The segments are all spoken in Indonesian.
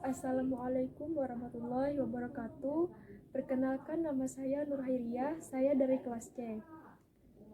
Assalamualaikum warahmatullahi wabarakatuh. Perkenalkan, nama saya Nur Hairiyah, saya dari kelas C.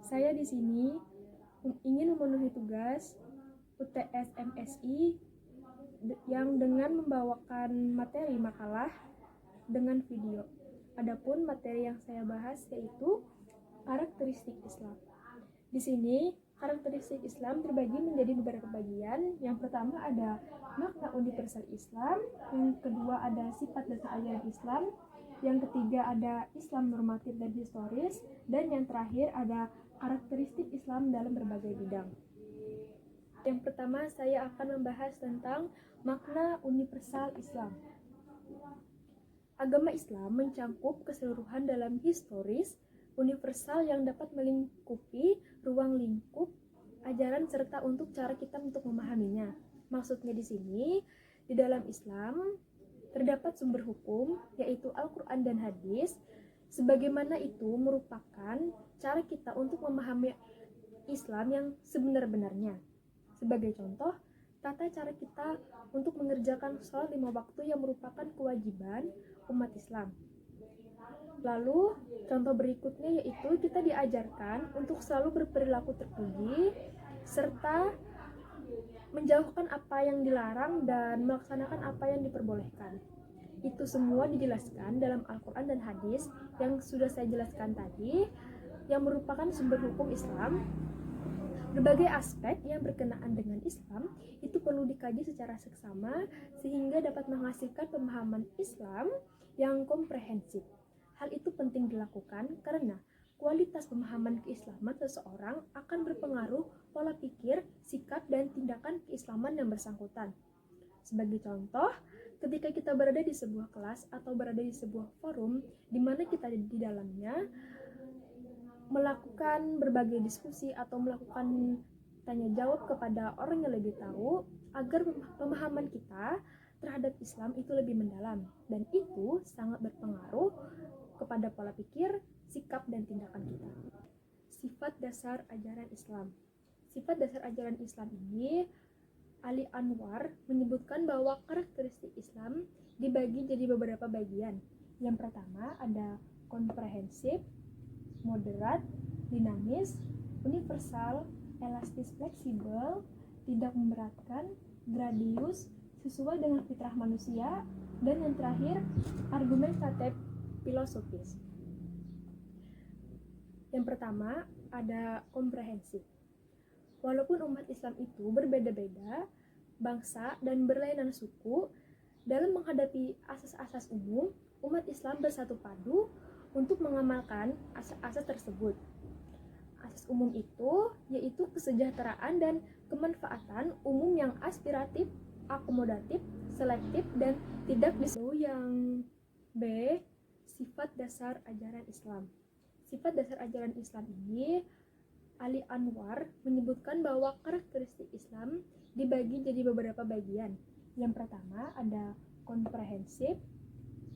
Saya di sini ingin memenuhi tugas UTS MSI yang dengan membawakan materi makalah dengan video. Adapun materi yang saya bahas yaitu karakteristik Islam. Di sini karakteristik Islam terbagi menjadi beberapa bagian. Yang pertama ada makna universal Islam, yang kedua ada sifat dasar ajaran Islam, yang ketiga ada Islam normatif dan historis, dan yang terakhir ada karakteristik Islam dalam berbagai bidang. Yang pertama saya akan membahas tentang makna universal Islam. Agama Islam mencakup keseluruhan dalam historis, universal yang dapat melingkupi ruang lingkup ajaran serta untuk cara kita untuk memahaminya. Maksudnya di sini, di dalam Islam terdapat sumber hukum yaitu Al-Quran dan Hadis. Sebagaimana itu merupakan cara kita untuk memahami Islam yang sebenar-benarnya. Sebagai contoh, tata cara kita untuk mengerjakan sholat 5 waktu yang merupakan kewajiban umat Islam. Lalu, contoh berikutnya yaitu kita diajarkan untuk selalu berperilaku terpuji, serta menjauhkan apa yang dilarang dan melaksanakan apa yang diperbolehkan. Itu semua dijelaskan dalam Al-Quran dan Hadis yang sudah saya jelaskan tadi, yang merupakan sumber hukum Islam. Berbagai aspek yang berkenaan dengan Islam itu perlu dikaji secara seksama sehingga dapat menghasilkan pemahaman Islam yang komprehensif. Hal itu penting dilakukan karena kualitas pemahaman keislaman seseorang akan berpengaruh pola pikir, sikap, dan tindakan keislaman yang bersangkutan. Sebagai contoh, ketika kita berada di sebuah kelas atau berada di sebuah forum di mana kita di dalamnya melakukan berbagai diskusi atau melakukan tanya jawab kepada orang yang lebih tahu agar pemahaman kita terhadap Islam itu lebih mendalam, dan itu sangat berpengaruh kepada pola pikir, sikap, dan tindakan kita. Sifat dasar ajaran Islam. Sifat dasar ajaran Islam ini, Ali Anwar menyebutkan bahwa karakteristik Islam dibagi jadi beberapa bagian. Yang pertama ada komprehensif, moderat, dinamis, universal, elastis, fleksibel, tidak memberatkan, gradius, sesuai dengan fitrah manusia, dan yang terakhir argumentatif filosofis. Yang pertama ada komprehensif. Walaupun umat Islam itu berbeda-beda bangsa dan berlainan suku, dalam menghadapi asas-asas umum, umat Islam bersatu padu untuk mengamalkan asas-asas tersebut. Asas umum itu yaitu kesejahteraan dan kemanfaatan umum yang aspiratif, akomodatif, selektif, dan tidak disebut. Yang B, sifat dasar ajaran Islam. Sifat dasar ajaran Islam ini, Ali Anwar menyebutkan bahwa karakteristik Islam dibagi jadi beberapa bagian. Yang pertama ada komprehensif,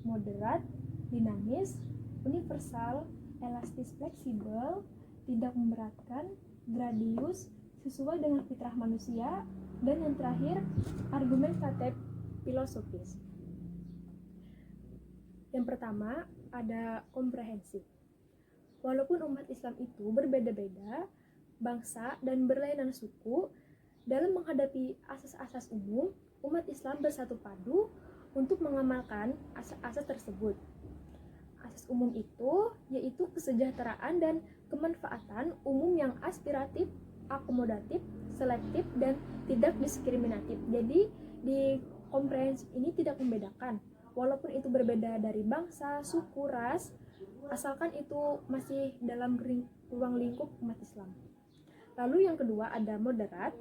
moderat, dinamis, universal, elastis, fleksibel, tidak memberatkan, gradius, sesuai dengan fitrah manusia, dan yang terakhir argumentatif filosofis. Yang pertama ada komprehensif. Walaupun umat Islam itu berbeda-beda bangsa dan berlainan suku, dalam menghadapi asas-asas umum, umat Islam bersatu padu untuk mengamalkan asas-asas tersebut. Asas umum itu yaitu kesejahteraan dan kemanfaatan umum yang aspiratif, akomodatif, selektif, dan tidak diskriminatif. Jadi di komprehensif ini tidak membedakan, walaupun itu berbeda dari bangsa, suku, ras, asalkan itu masih dalam ruang lingkup umat Islam. Lalu yang kedua ada moderat.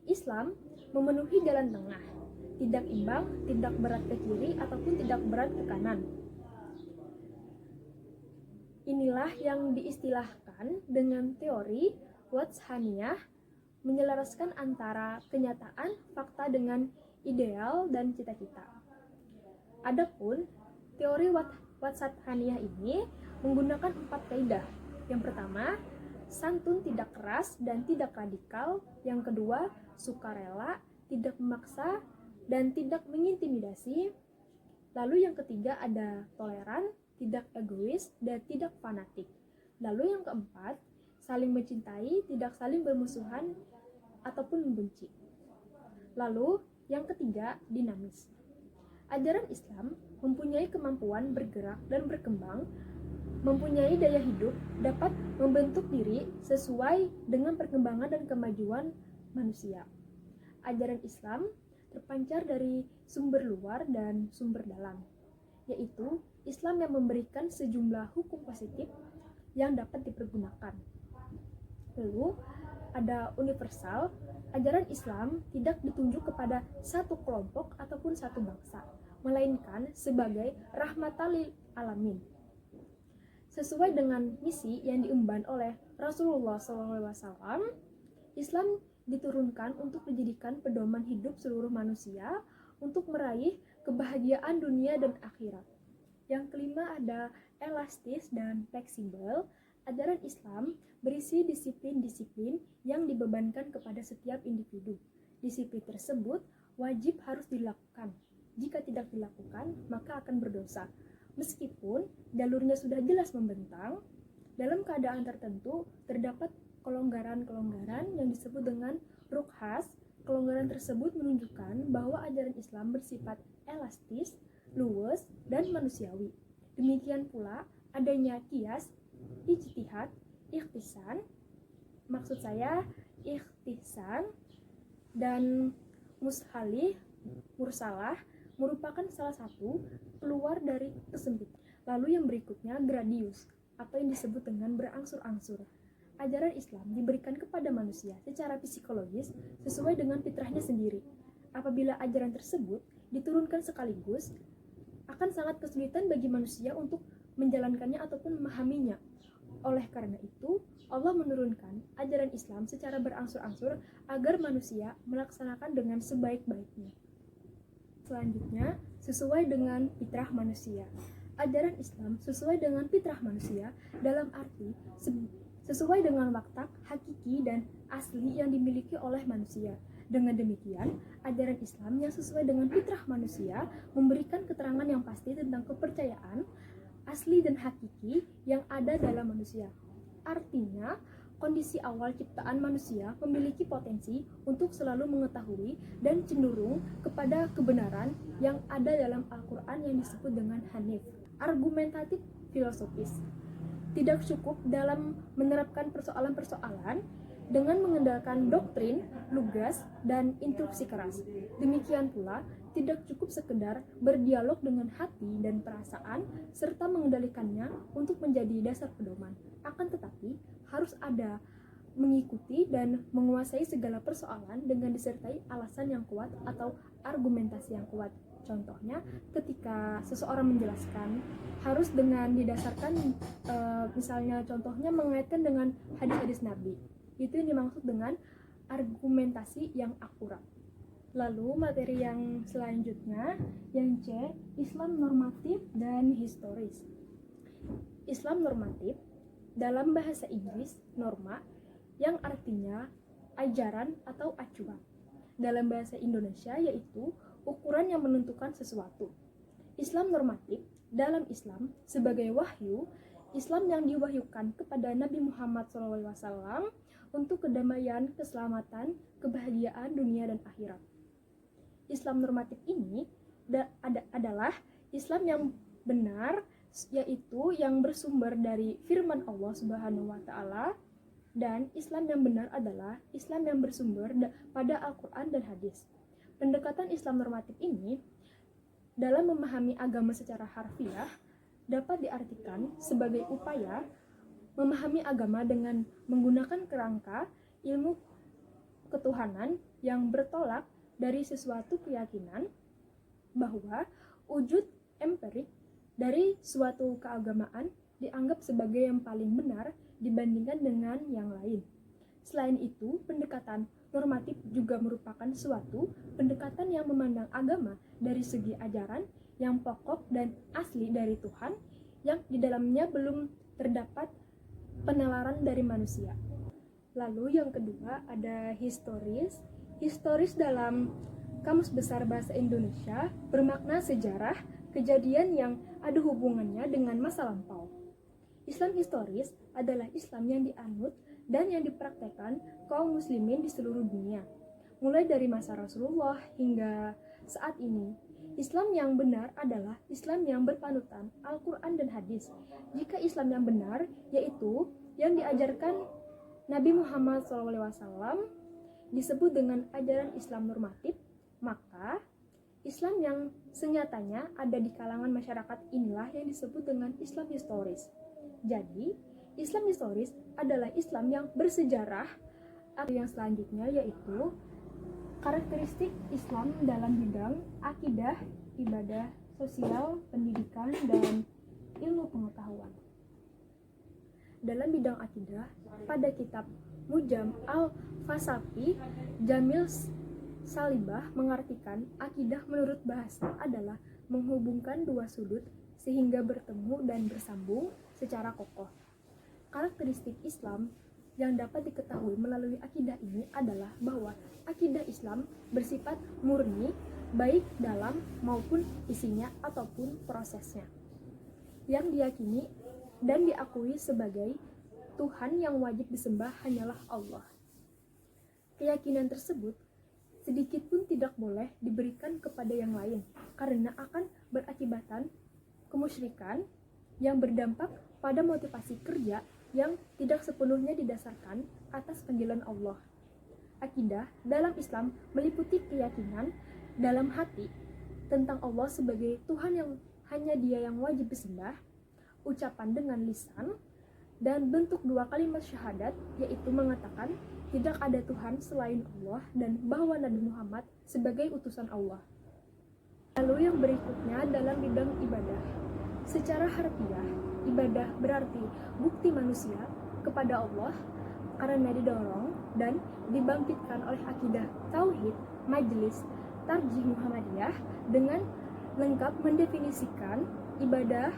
Islam memenuhi jalan tengah, tidak imbang, tidak berat ke kiri ataupun tidak berat ke kanan. Inilah yang diistilahkan dengan teori Watshaniyah, menyelaraskan antara kenyataan, fakta dengan ideal dan cita-cita. Adapun teori Watshaniyah ini menggunakan 4 kaidah. Yang pertama, santun, tidak keras dan tidak radikal. Yang kedua, sukarela, tidak memaksa dan tidak mengintimidasi. Lalu yang ketiga ada toleran, tidak egois, dan tidak fanatik. Lalu yang keempat, saling mencintai, tidak saling bermusuhan ataupun membenci. Lalu yang ketiga, dinamis. Ajaran Islam mempunyai kemampuan bergerak dan berkembang, mempunyai daya hidup, dapat membentuk diri sesuai dengan perkembangan dan kemajuan manusia. Ajaran Islam terpancar dari sumber luar dan sumber dalam, yaitu Islam yang memberikan sejumlah hukum positif yang dapat dipergunakan. Lalu ada universal. Ajaran Islam tidak ditunjuk kepada satu kelompok ataupun satu bangsa, melainkan sebagai rahmatan lil alamin. Sesuai dengan misi yang diemban oleh Rasulullah SAW, Islam diturunkan untuk dijadikan pedoman hidup seluruh manusia untuk meraih kebahagiaan dunia dan akhirat. Yang kelima ada elastis dan fleksibel. Ajaran Islam berisi disiplin-disiplin yang dibebankan kepada setiap individu. Disiplin tersebut wajib harus dilakukan. Jika tidak dilakukan, maka akan berdosa. Meskipun jalurnya sudah jelas membentang, dalam keadaan tertentu terdapat kelonggaran-kelonggaran yang disebut dengan rukhas. Kelonggaran tersebut menunjukkan bahwa ajaran Islam bersifat elastis, luwes, dan manusiawi. Demikian pula adanya qiyas, ijtihad, ikhtisan, maksud saya ikhtisan, dan mursalah merupakan salah satu keluar dari kesempitan. Lalu yang berikutnya gradius, atau yang disebut dengan berangsur-angsur. Ajaran Islam diberikan kepada manusia secara psikologis sesuai dengan fitrahnya sendiri. Apabila ajaran tersebut diturunkan sekaligus, akan sangat kesulitan bagi manusia untuk menjalankannya ataupun memahaminya. Oleh karena itu, Allah menurunkan ajaran Islam secara berangsur-angsur agar manusia melaksanakan dengan sebaik-baiknya. Selanjutnya, sesuai dengan fitrah manusia. Ajaran Islam sesuai dengan fitrah manusia dalam arti sesuai dengan watak, hakiki, dan asli yang dimiliki oleh manusia. Dengan demikian, ajaran Islam yang sesuai dengan fitrah manusia memberikan keterangan yang pasti tentang kepercayaan asli dan hakiki yang ada dalam manusia. Artinya, kondisi awal ciptaan manusia memiliki potensi untuk selalu mengetahui dan cenderung kepada kebenaran yang ada dalam Al-Quran yang disebut dengan Hanif. Argumentatif filosofis. Tidak cukup dalam menerapkan persoalan-persoalan dengan mengandalkan doktrin, lugas, dan instruksi keras. Demikian pula, tidak cukup sekedar berdialog dengan hati dan perasaan serta mengendalikannya untuk menjadi dasar pedoman. Akan tetapi, harus ada mengikuti dan menguasai segala persoalan dengan disertai alasan yang kuat atau argumentasi yang kuat. Contohnya, ketika seseorang menjelaskan, harus dengan didasarkan, misalnya contohnya mengaitkan dengan hadis-hadis Nabi. Itu yang dimaksud dengan argumentasi yang akurat. Lalu materi yang selanjutnya, yang C, Islam normatif dan historis. Islam normatif dalam bahasa Inggris norma, yang artinya ajaran atau acuan. Dalam bahasa Indonesia yaitu ukuran yang menentukan sesuatu. Islam normatif dalam Islam sebagai wahyu, Islam yang diwahyukan kepada Nabi Muhammad SAW untuk kedamaian, keselamatan, kebahagiaan dunia dan akhirat. Islam normatif ini adalah Islam yang benar, yaitu yang bersumber dari firman Allah Subhanahu wa taala, dan Islam yang benar adalah Islam yang bersumber pada Al-Qur'an dan hadis. Pendekatan Islam normatif ini dalam memahami agama secara harfiah dapat diartikan sebagai upaya memahami agama dengan menggunakan kerangka ilmu ketuhanan yang bertolak dari sesuatu keyakinan bahwa wujud empirik dari suatu keagamaan dianggap sebagai yang paling benar dibandingkan dengan yang lain. Selain itu, pendekatan normatif juga merupakan suatu pendekatan yang memandang agama dari segi ajaran yang pokok dan asli dari Tuhan, yang di dalamnya belum terdapat penalaran dari manusia. Lalu yang kedua ada historis. Historis dalam Kamus Besar Bahasa Indonesia bermakna sejarah, kejadian yang ada hubungannya dengan masa lampau. Islam historis adalah Islam yang dianut dan yang dipraktekkan kaum muslimin di seluruh dunia. Mulai dari masa Rasulullah hingga saat ini, Islam yang benar adalah Islam yang berpanutan Al-Quran dan hadis. Jika Islam yang benar, yaitu yang diajarkan Nabi Muhammad SAW, disebut dengan ajaran Islam normatif, maka Islam yang senyatanya ada di kalangan masyarakat inilah yang disebut dengan Islam historis. Jadi, Islam historis adalah Islam yang bersejarah. Yang selanjutnya yaitu karakteristik Islam dalam bidang akidah, ibadah, sosial, pendidikan, dan ilmu pengetahuan. Dalam bidang akidah, pada kitab Mujam al-Fasafi, Jamil Salibah mengartikan akidah menurut bahasa adalah menghubungkan dua sudut sehingga bertemu dan bersambung secara kokoh. Karakteristik Islam yang dapat diketahui melalui akidah ini adalah bahwa akidah Islam bersifat murni, baik dalam maupun isinya ataupun prosesnya, yang diyakini dan diakui sebagai Tuhan yang wajib disembah hanyalah Allah. Keyakinan tersebut sedikit pun tidak boleh diberikan kepada yang lain, karena akan berakibatkan kemusyrikan yang berdampak pada motivasi kerja yang tidak sepenuhnya didasarkan atas panggilan Allah. Akidah dalam Islam meliputi keyakinan dalam hati tentang Allah sebagai Tuhan yang hanya Dia yang wajib disembah, ucapan dengan lisan, dan bentuk dua kalimat syahadat, yaitu mengatakan tidak ada Tuhan selain Allah dan bahwa Nabi Muhammad sebagai utusan Allah. Lalu yang berikutnya dalam bidang ibadah. Secara harfiah, ibadah berarti bukti manusia kepada Allah karena didorong dan dibangkitkan oleh akidah Tauhid Majelis Tarjih Muhammadiyah dengan lengkap mendefinisikan ibadah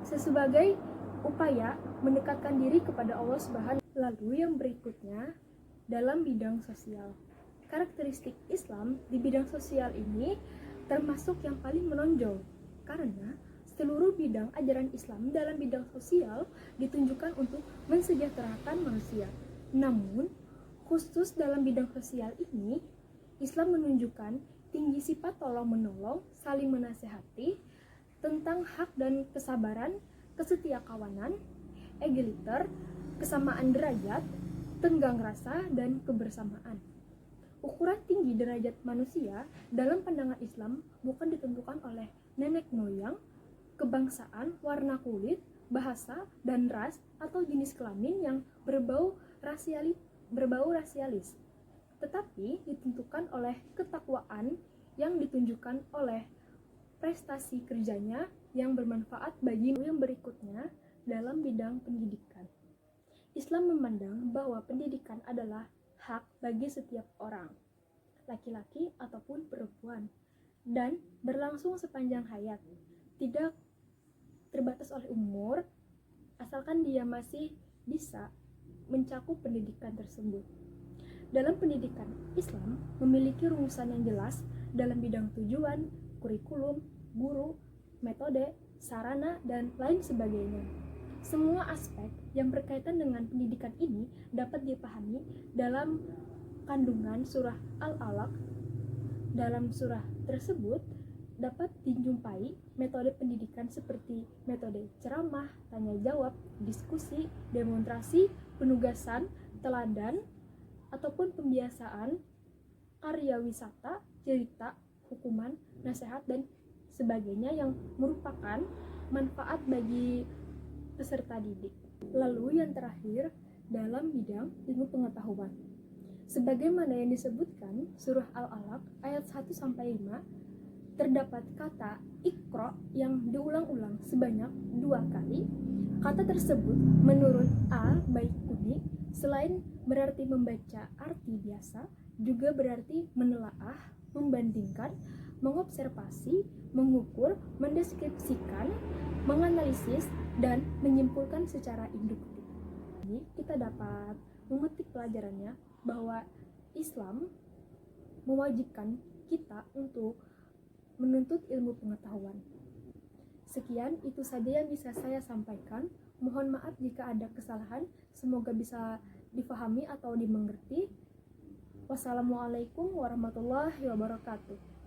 sebagai upaya mendekatkan diri kepada Allah Subhanahu. Lalu yang berikutnya dalam bidang sosial. Karakteristik Islam di bidang sosial ini termasuk yang paling menonjol karena seluruh bidang ajaran Islam dalam bidang sosial ditunjukkan untuk mensejahterakan manusia. Namun, khusus dalam bidang sosial ini, Islam menunjukkan tinggi sifat tolong-menolong, saling menasehati, tentang hak dan kesabaran, kesetiakawanan, egaliter, kesamaan derajat, tenggang rasa, dan kebersamaan. Ukuran tinggi derajat manusia dalam pandangan Islam bukan ditentukan oleh nenek moyang, kebangsaan, warna kulit, bahasa, dan ras atau jenis kelamin yang berbau rasialis, tetapi ditentukan oleh ketakwaan yang ditunjukkan oleh prestasi kerjanya yang bermanfaat bagi yang berikutnya dalam bidang pendidikan. Islam memandang bahwa pendidikan adalah hak bagi setiap orang, laki-laki ataupun perempuan, dan berlangsung sepanjang hayat, tidak terbatas oleh umur, asalkan dia masih bisa mencakup pendidikan tersebut. Dalam pendidikan, Islam memiliki rumusan yang jelas dalam bidang tujuan, kurikulum, guru, metode, sarana, dan lain sebagainya. Semua aspek yang berkaitan dengan pendidikan ini dapat dipahami dalam kandungan surah Al-Alaq. Dalam surah tersebut dapat dijumpai metode pendidikan seperti metode ceramah, tanya jawab, diskusi, demonstrasi, penugasan, teladan, ataupun pembiasaan, karya wisata, cerita, hukuman, nasihat, dan sebagainya yang merupakan manfaat bagi peserta didik. Lalu yang terakhir dalam bidang ilmu pengetahuan. Sebagaimana yang disebutkan surah Al-Alaq ayat 1-5, terdapat kata Iqra yang diulang-ulang sebanyak 2 kali. Kata tersebut menurut Al-Baiquni selain berarti membaca arti biasa, juga berarti menelaah, membandingkan, mengobservasi, mengukur, mendeskripsikan, menganalisis, dan menyimpulkan secara induktif. Jadi kita dapat memetik pelajarannya bahwa Islam mewajibkan kita untuk menuntut ilmu pengetahuan. Sekian, itu saja yang bisa saya sampaikan. Mohon maaf jika ada kesalahan, semoga bisa difahami atau dimengerti. Wassalamualaikum warahmatullahi wabarakatuh.